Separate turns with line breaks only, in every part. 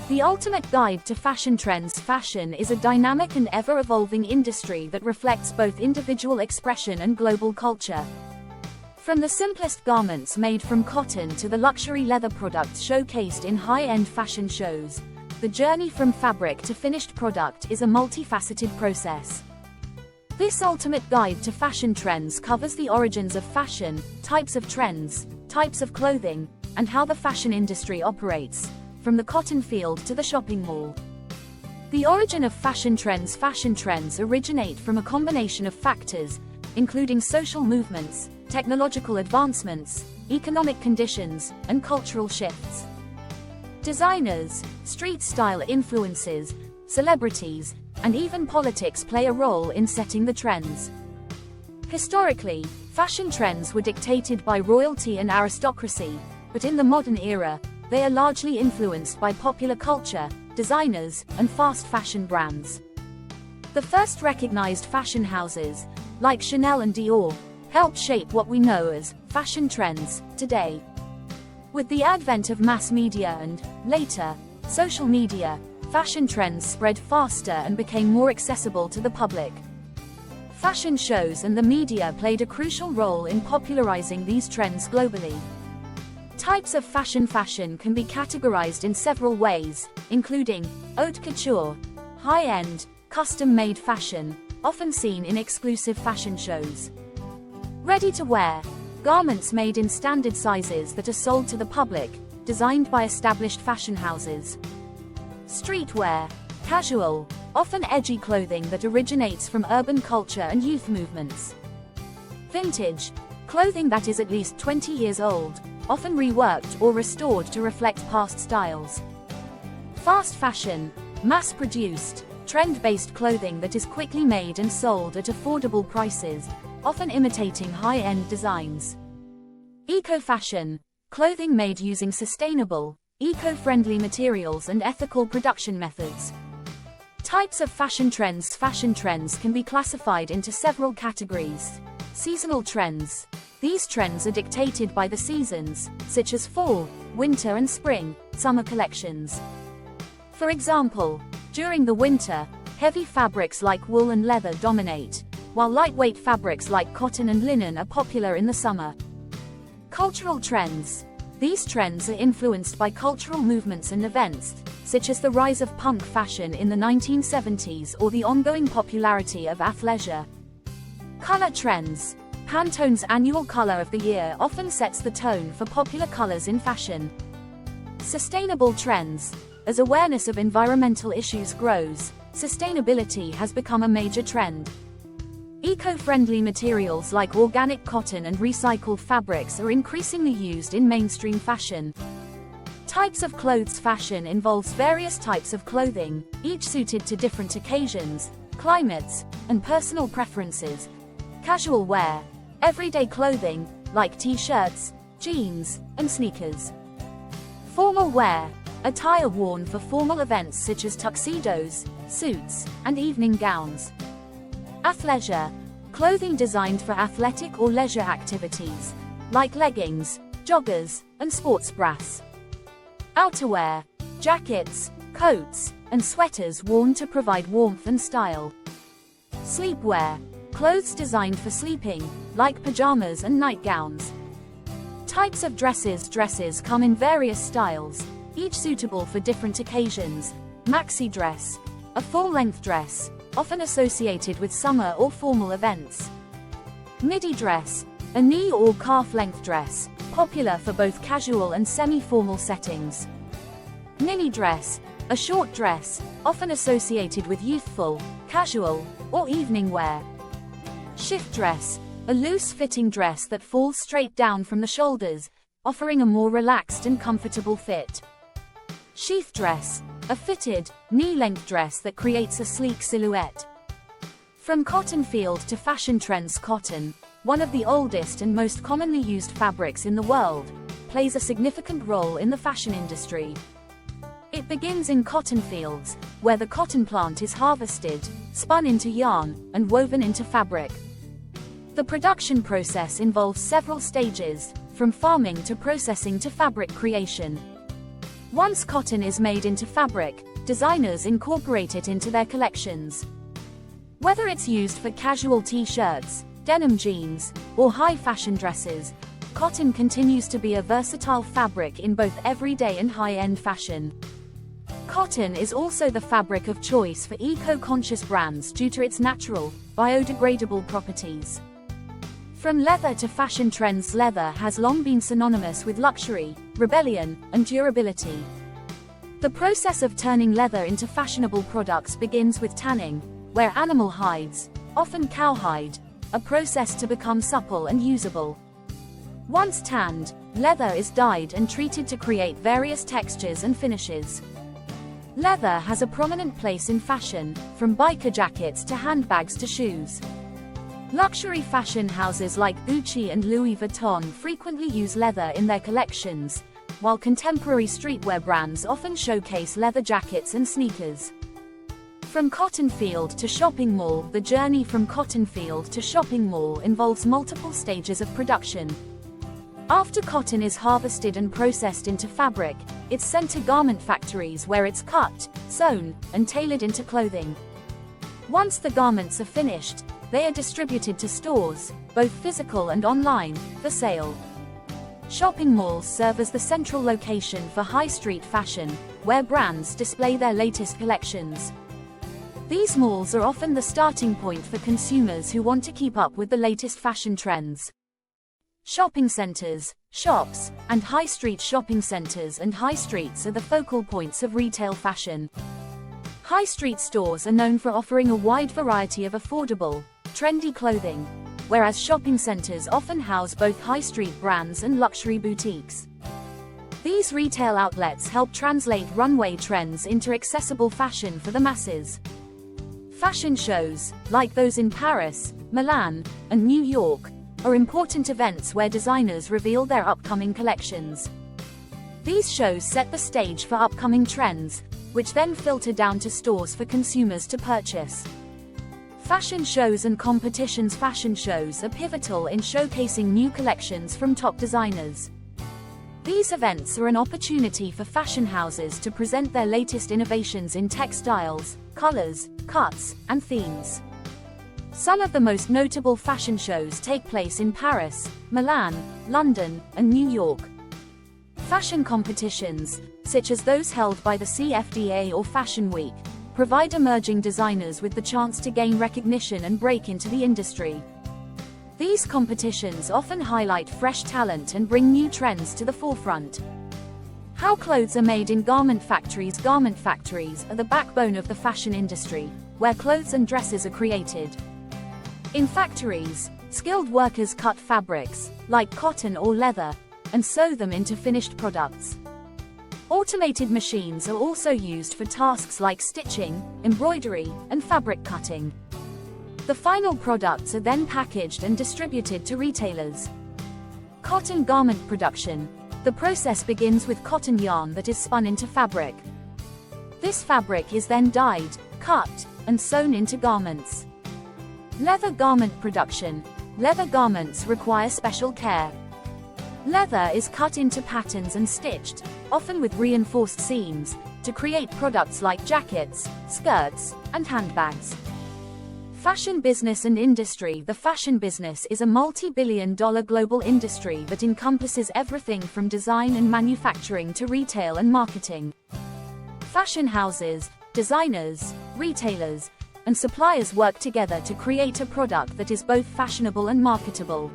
The ultimate guide to fashion trends. Fashion is a dynamic and ever-evolving industry that reflects both individual expression and global culture. From the simplest garments made from cotton to the luxury leather products showcased in high-end fashion shows, the journey from fabric to finished product is a multifaceted process. This ultimate guide to fashion trends covers the origins of fashion, types of trends, types of clothing, and how the fashion industry operates, from the cotton field to the shopping mall. The origin of fashion trends. Fashion trends originate from a combination of factors, including social movements, technological advancements, economic conditions, and cultural shifts. Designers, street style influences, celebrities, and even politics play a role in setting the trends. Historically, fashion trends were dictated by royalty and aristocracy, but in the modern era, they are largely influenced by popular culture, designers, and fast fashion brands. The first recognized fashion houses, like Chanel and Dior, helped shape what we know as fashion trends today. With the advent of mass media and, later, social media, fashion trends spread faster and became more accessible to the public. Fashion shows and the media played a crucial role in popularizing these trends globally. Types of fashion. Fashion can be categorized in several ways, including haute couture, high-end, custom-made fashion, often seen in exclusive fashion shows. Ready-to-wear, garments made in standard sizes that are sold to the public, designed by established fashion houses. Streetwear, casual, often edgy clothing that originates from urban culture and youth movements. Vintage, clothing that is at least 20 years old, often reworked or restored to reflect past styles. Fast fashion, mass-produced, trend-based clothing that is quickly made and sold at affordable prices, often imitating high-end designs. Eco-fashion, clothing made using sustainable, eco-friendly materials and ethical production methods. Types of fashion trends. Fashion trends can be classified into several categories. Seasonal trends. These trends are dictated by the seasons, such as fall, winter and spring, summer collections. For example, during the winter, heavy fabrics like wool and leather dominate, while lightweight fabrics like cotton and linen are popular in the summer. Cultural trends. These trends are influenced by cultural movements and events, such as the rise of punk fashion in the 1970s or the ongoing popularity of athleisure. Color trends. Pantone's annual color of the year often sets the tone for popular colors in fashion. Sustainable trends. As awareness of environmental issues grows, sustainability has become a major trend. Eco-friendly materials like organic cotton and recycled fabrics are increasingly used in mainstream fashion. Types of clothes. Fashion involves various types of clothing, each suited to different occasions, climates, and personal preferences. Casual wear. Everyday clothing, like t-shirts, jeans, and sneakers. Formal wear. Attire worn for formal events such as tuxedos, suits, and evening gowns. Athleisure. Clothing designed for athletic or leisure activities, like leggings, joggers, and sports bras. Outerwear. Jackets, coats, and sweaters worn to provide warmth and style. Sleepwear. Clothes designed for sleeping, like pajamas and nightgowns. Types of dresses. Dresses come in various styles, each suitable for different occasions. Maxi dress, a full-length dress, often associated with summer or formal events. Midi dress, a knee or calf-length dress, popular for both casual and semi-formal settings. Mini dress, a short dress, often associated with youthful, casual, or evening wear. Shift dress, a loose-fitting dress that falls straight down from the shoulders, offering a more relaxed and comfortable fit. Sheath dress, a fitted, knee-length dress that creates a sleek silhouette. From cotton field to fashion trends. Cotton, one of the oldest and most commonly used fabrics in the world, plays a significant role in the fashion industry. It begins in cotton fields, where the cotton plant is harvested, spun into yarn, and woven into fabric. The production process involves several stages, from farming to processing to fabric creation. Once cotton is made into fabric, designers incorporate it into their collections. Whether it's used for casual t-shirts, denim jeans, or high-fashion dresses, cotton continues to be a versatile fabric in both everyday and high-end fashion. Cotton is also the fabric of choice for eco-conscious brands due to its natural, biodegradable properties. From leather to fashion trends, leather has long been synonymous with luxury, rebellion, and durability. The process of turning leather into fashionable products begins with tanning, where animal hides, often cowhide, are processed to become supple and usable. Once tanned, leather is dyed and treated to create various textures and finishes. Leather has a prominent place in fashion, from biker jackets to handbags to shoes. Luxury fashion houses like Gucci and Louis Vuitton frequently use leather in their collections, while contemporary streetwear brands often showcase leather jackets and sneakers. From cotton field to shopping mall, the journey from cotton field to shopping mall involves multiple stages of production. After cotton is harvested and processed into fabric, it's sent to garment factories where it's cut, sewn, and tailored into clothing. Once the garments are finished, they are distributed to stores, both physical and online, for sale. Shopping malls serve as the central location for high street fashion, where brands display their latest collections. These malls are often the starting point for consumers who want to keep up with the latest fashion trends. Shopping centers, shops, and high street shopping centers and high streets are the focal points of retail fashion. High street stores are known for offering a wide variety of affordable, trendy clothing, whereas shopping centers often house both high street brands and luxury boutiques. These retail outlets help translate runway trends into accessible fashion for the masses. Fashion shows, like those in Paris, Milan, and New York, are important events where designers reveal their upcoming collections. These shows set the stage for upcoming trends, which then filter down to stores for consumers to purchase. Fashion shows and competitions. Fashion shows are pivotal in showcasing new collections from top designers. These events are an opportunity for fashion houses to present their latest innovations in textiles, colors, cuts, and themes. Some of the most notable fashion shows take place in Paris, Milan, London, and New York. Fashion competitions, such as those held by the CFDA or Fashion Week, provide emerging designers with the chance to gain recognition and break into the industry. These competitions often highlight fresh talent and bring new trends to the forefront. How clothes are made in garment factories. Garment factories are the backbone of the fashion industry, where clothes and dresses are created. In factories, skilled workers cut fabrics, like cotton or leather, and sew them into finished products. Automated machines are also used for tasks like stitching, embroidery, and fabric cutting. The final products are then packaged and distributed to retailers. Cotton garment production. The process begins with cotton yarn that is spun into fabric. This fabric is then dyed, cut, and sewn into garments. Leather garment production. Leather garments require special care. Leather is cut into patterns and stitched, often with reinforced seams, to create products like jackets, skirts, and handbags. Fashion business and industry. The fashion business is a multi-billion-dollar global industry that encompasses everything from design and manufacturing to retail and marketing. Fashion houses, designers, retailers, and suppliers work together to create a product that is both fashionable and marketable.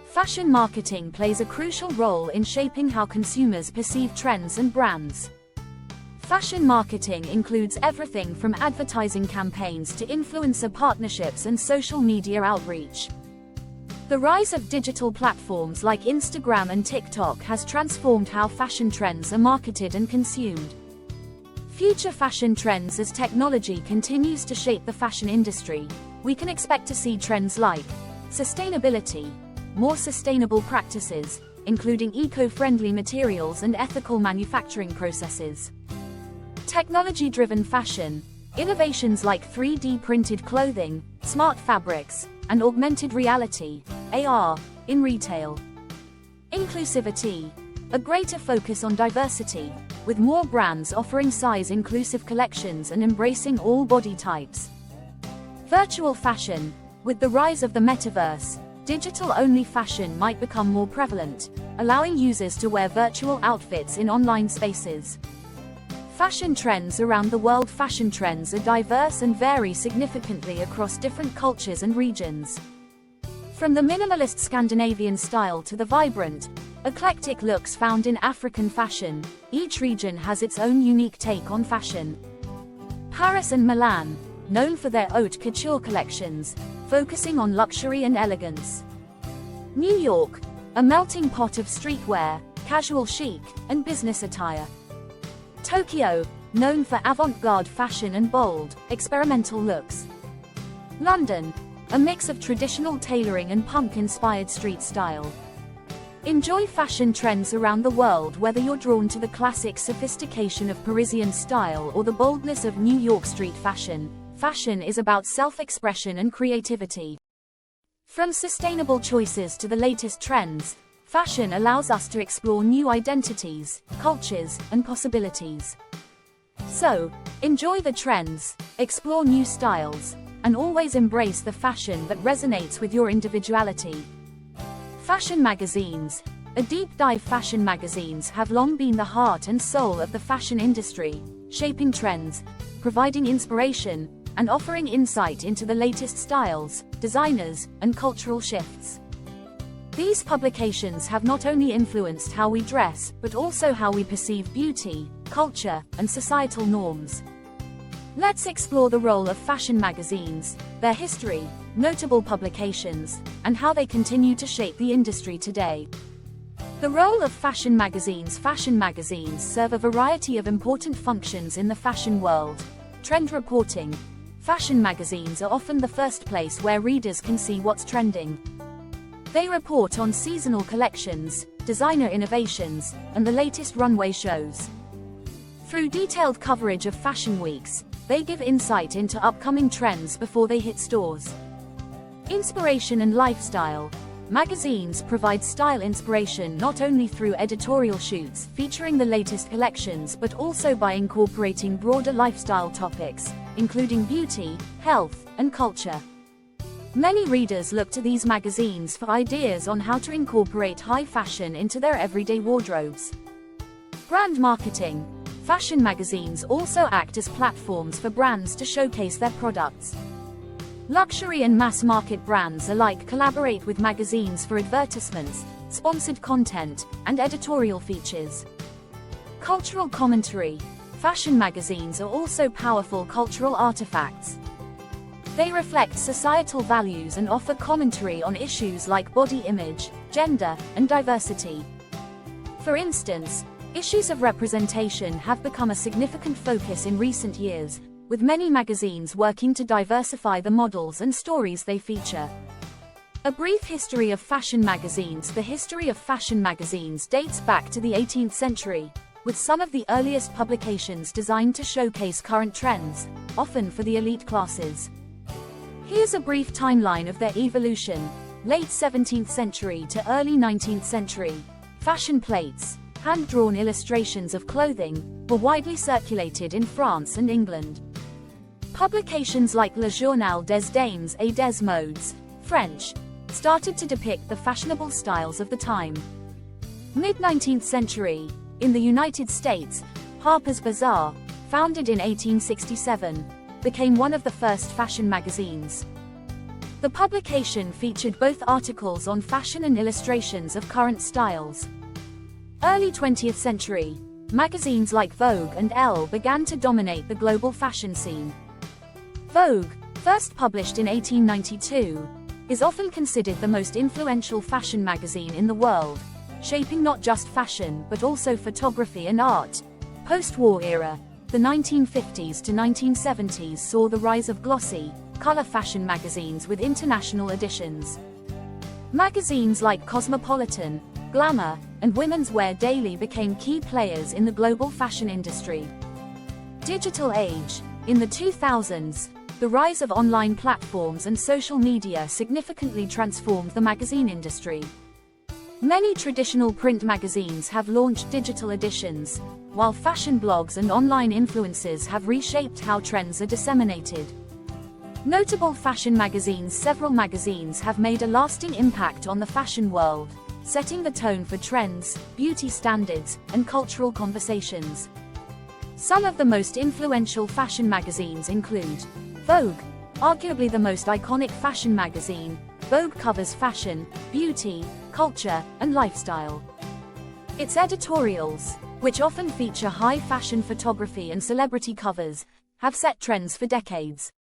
Fashion marketing plays a crucial role in shaping how consumers perceive trends and brands. Fashion marketing includes everything from advertising campaigns to influencer partnerships and social media outreach. The rise of digital platforms like Instagram and TikTok has transformed how fashion trends are marketed and consumed. Future fashion trends. As technology continues to shape the fashion industry, we can expect to see trends like sustainability, more sustainable practices, including eco-friendly materials and ethical manufacturing processes. Technology-driven fashion, innovations like 3D printed clothing, smart fabrics, and augmented reality, AR, in retail. Inclusivity, a greater focus on diversity, with more brands offering size-inclusive collections and embracing all body types. Virtual fashion. With the rise of the metaverse, digital-only fashion might become more prevalent, allowing users to wear virtual outfits in online spaces. Fashion trends around the world. Fashion trends are diverse and vary significantly across different cultures and regions. From the minimalist Scandinavian style to the vibrant, eclectic looks found in African fashion, each region has its own unique take on fashion. Paris and Milan, known for their haute couture collections, focusing on luxury and elegance. New York, a melting pot of streetwear, casual chic, and business attire. Tokyo, known for avant-garde fashion and bold, experimental looks. London, a mix of traditional tailoring and punk-inspired street style. Enjoy fashion trends around the world. Whether you're drawn to the classic sophistication of Parisian style or the boldness of New York street fashion, fashion is about self-expression and creativity. From sustainable choices to the latest trends, fashion allows us to explore new identities, cultures, and possibilities. So, enjoy the trends, explore new styles, and always embrace the fashion that resonates with your individuality. Fashion magazines. A deep dive. Fashion magazines have long been the heart and soul of the fashion industry, shaping trends, providing inspiration, and offering insight into the latest styles, designers, and cultural shifts. These publications have not only influenced how we dress, but also how we perceive beauty, culture, and societal norms. Let's explore the role of fashion magazines, their history, notable publications, and how they continue to shape the industry today. The role of fashion magazines. Fashion magazines serve a variety of important functions in the fashion world. Trend reporting. Fashion magazines are often the first place where readers can see what's trending. They report on seasonal collections, designer innovations, and the latest runway shows. Through detailed coverage of fashion weeks, they give insight into upcoming trends before they hit stores. Inspiration and lifestyle. Magazines provide style inspiration not only through editorial shoots featuring the latest collections but also by incorporating broader lifestyle topics, including beauty, health, and culture. Many readers look to these magazines for ideas on how to incorporate high fashion into their everyday wardrobes. Brand marketing. Fashion magazines also act as platforms for brands to showcase their products. Luxury and mass-market brands alike collaborate with magazines for advertisements, sponsored content, and editorial features. Cultural commentary. Fashion magazines are also powerful cultural artifacts. They reflect societal values and offer commentary on issues like body image, gender, and diversity. For instance, issues of representation have become a significant focus in recent years, with many magazines working to diversify the models and stories they feature. A brief history of fashion magazines. The history of fashion magazines dates back to the 18th century, with some of the earliest publications designed to showcase current trends, often for the elite classes. Here's a brief timeline of their evolution. Late 17th century to early 19th century. Fashion plates, hand-drawn illustrations of clothing, were widely circulated in France and England. Publications like Le Journal des Dames et des Modes, French, started to depict the fashionable styles of the time. Mid-19th century, in the United States, Harper's Bazaar, founded in 1867, became one of the first fashion magazines. The publication featured both articles on fashion and illustrations of current styles. Early 20th century, magazines like Vogue and Elle began to dominate the global fashion scene. Vogue, first published in 1892, is often considered the most influential fashion magazine in the world, shaping not just fashion but also photography and art. Post-war era, the 1950s to 1970s saw the rise of glossy, color fashion magazines with international editions. Magazines like Cosmopolitan, Glamour, and Women's Wear Daily became key players in the global fashion industry. Digital age. In the 2000s, the rise of online platforms and social media significantly transformed the magazine industry. Many traditional print magazines have launched digital editions, while fashion blogs and online influencers have reshaped how trends are disseminated. Notable fashion magazines. Several magazines have made a lasting impact on the fashion world, setting the tone for trends, beauty standards, and cultural conversations. Some of the most influential fashion magazines include Vogue, arguably the most iconic fashion magazine. Vogue covers fashion, beauty, culture, and lifestyle. Its editorials, which often feature high fashion photography and celebrity covers, have set trends for decades.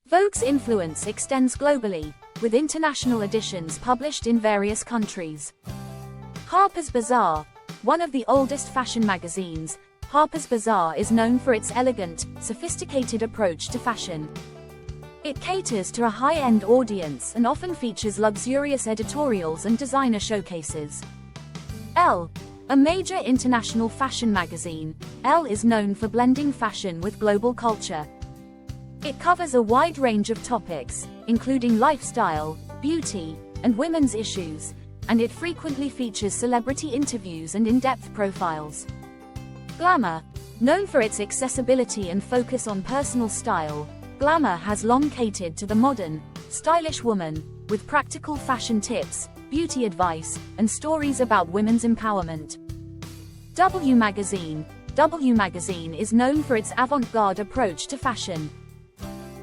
Vogue's influence extends globally, with international editions published in various countries. Harper's Bazaar, one of the oldest fashion magazines, Harper's Bazaar is known for its elegant, sophisticated approach to fashion. It caters to a high-end audience and often features luxurious editorials and designer showcases. Elle, a major international fashion magazine, Elle is known for blending fashion with global culture. It covers a wide range of topics, including lifestyle, beauty, and women's issues, and it frequently features celebrity interviews and in-depth profiles. Glamour, known for its accessibility and focus on personal style, Glamour has long catered to the modern, stylish woman, with practical fashion tips, beauty advice, and stories about women's empowerment. W Magazine is known for its avant-garde approach to fashion.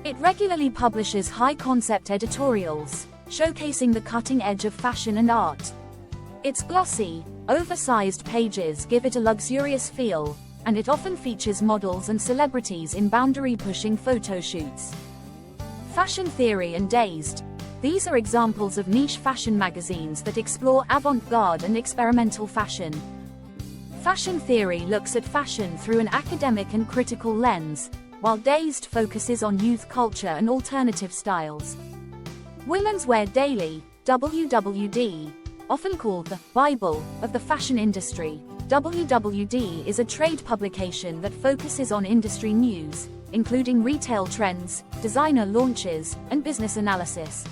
It regularly publishes high-concept editorials, showcasing the cutting edge of fashion and art. Its glossy, oversized pages give it a luxurious feel, and it often features models and celebrities in boundary-pushing photo shoots. Fashion Theory and Dazed. These are examples of niche fashion magazines that explore avant-garde and experimental fashion. Fashion Theory looks at fashion through an academic and critical lens, while Dazed focuses on youth culture and alternative styles. Women's Wear Daily, WWD, often called the Bible of the fashion industry, WWD is a trade publication that focuses on industry news, including retail trends, designer launches, and business analysis.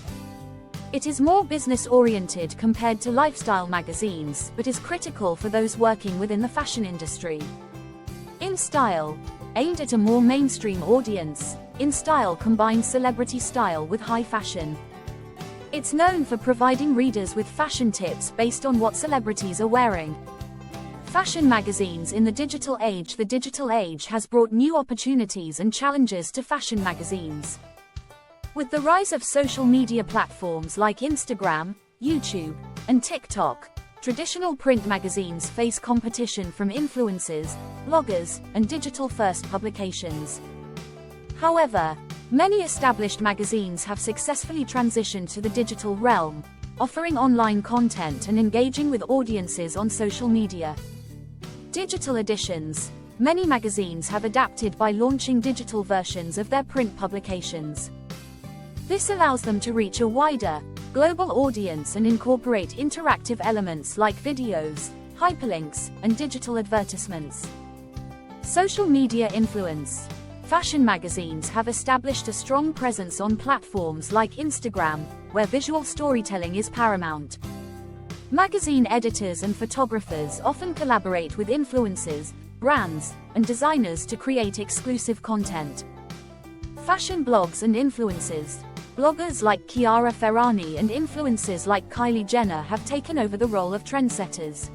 It is more business-oriented compared to lifestyle magazines, but is critical for those working within the fashion industry. In Style, aimed at a more mainstream audience, In Style combines celebrity style with high fashion. It's known for providing readers with fashion tips based on what celebrities are wearing. Fashion magazines in the digital age. The digital age has brought new opportunities and challenges to fashion magazines. With the rise of social media platforms like Instagram, YouTube, and TikTok, traditional print magazines face competition from influencers, bloggers, and digital-first publications. However, many established magazines have successfully transitioned to the digital realm, offering online content and engaging with audiences on social media. Digital editions. Many magazines have adapted by launching digital versions of their print publications. This allows them to reach a wider, global audience and incorporate interactive elements like videos, hyperlinks, and digital advertisements. Social media influence. Fashion magazines have established a strong presence on platforms like Instagram, where visual storytelling is paramount. Magazine editors and photographers often collaborate with influencers, brands, and designers to create exclusive content. Fashion blogs and influencers. Bloggers like Chiara Ferragni and influencers like Kylie Jenner have taken over the role of trendsetters.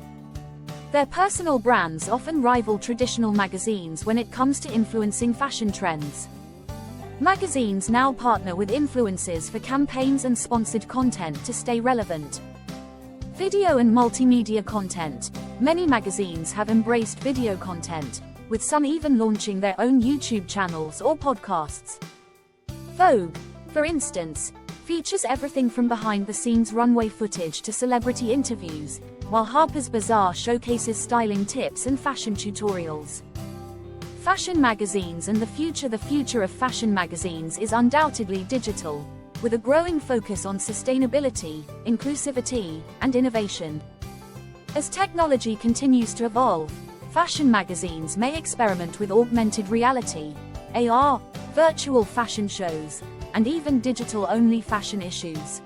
Their personal brands often rival traditional magazines when it comes to influencing fashion trends. Magazines now partner with influencers for campaigns and sponsored content to stay relevant. Video and multimedia content. Many magazines have embraced video content, with some even launching their own YouTube channels or podcasts. Vogue, for instance, features everything from behind-the-scenes runway footage to celebrity interviews, while Harper's Bazaar showcases styling tips and fashion tutorials. Fashion magazines and the future. The future of fashion magazines is undoubtedly digital, with a growing focus on sustainability, inclusivity, and innovation. As technology continues to evolve, fashion magazines may experiment with augmented reality, AR, virtual fashion shows, and even digital-only fashion issues.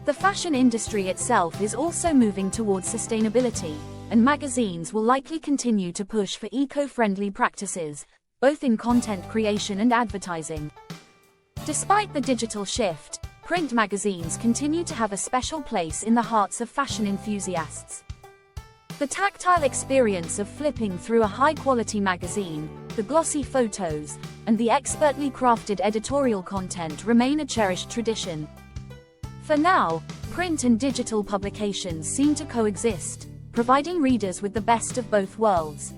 The fashion industry itself is also moving towards sustainability, and magazines will likely continue to push for eco-friendly practices, both in content creation and advertising. Despite the digital shift, print magazines continue to have a special place in the hearts of fashion enthusiasts. The tactile experience of flipping through a high-quality magazine, the glossy photos, and the expertly crafted editorial content remain a cherished tradition. For now, print and digital publications seem to coexist, providing readers with the best of both worlds.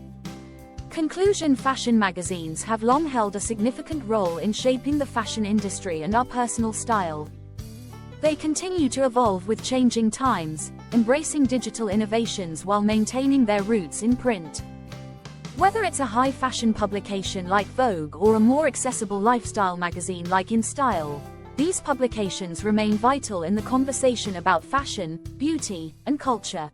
Conclusion: fashion magazines have long held a significant role in shaping the fashion industry and our personal style. They continue to evolve with changing times, embracing digital innovations while maintaining their roots in print. Whether it's a high-fashion publication like Vogue or a more accessible lifestyle magazine like In Style, these publications remain vital in the conversation about fashion, beauty, and culture.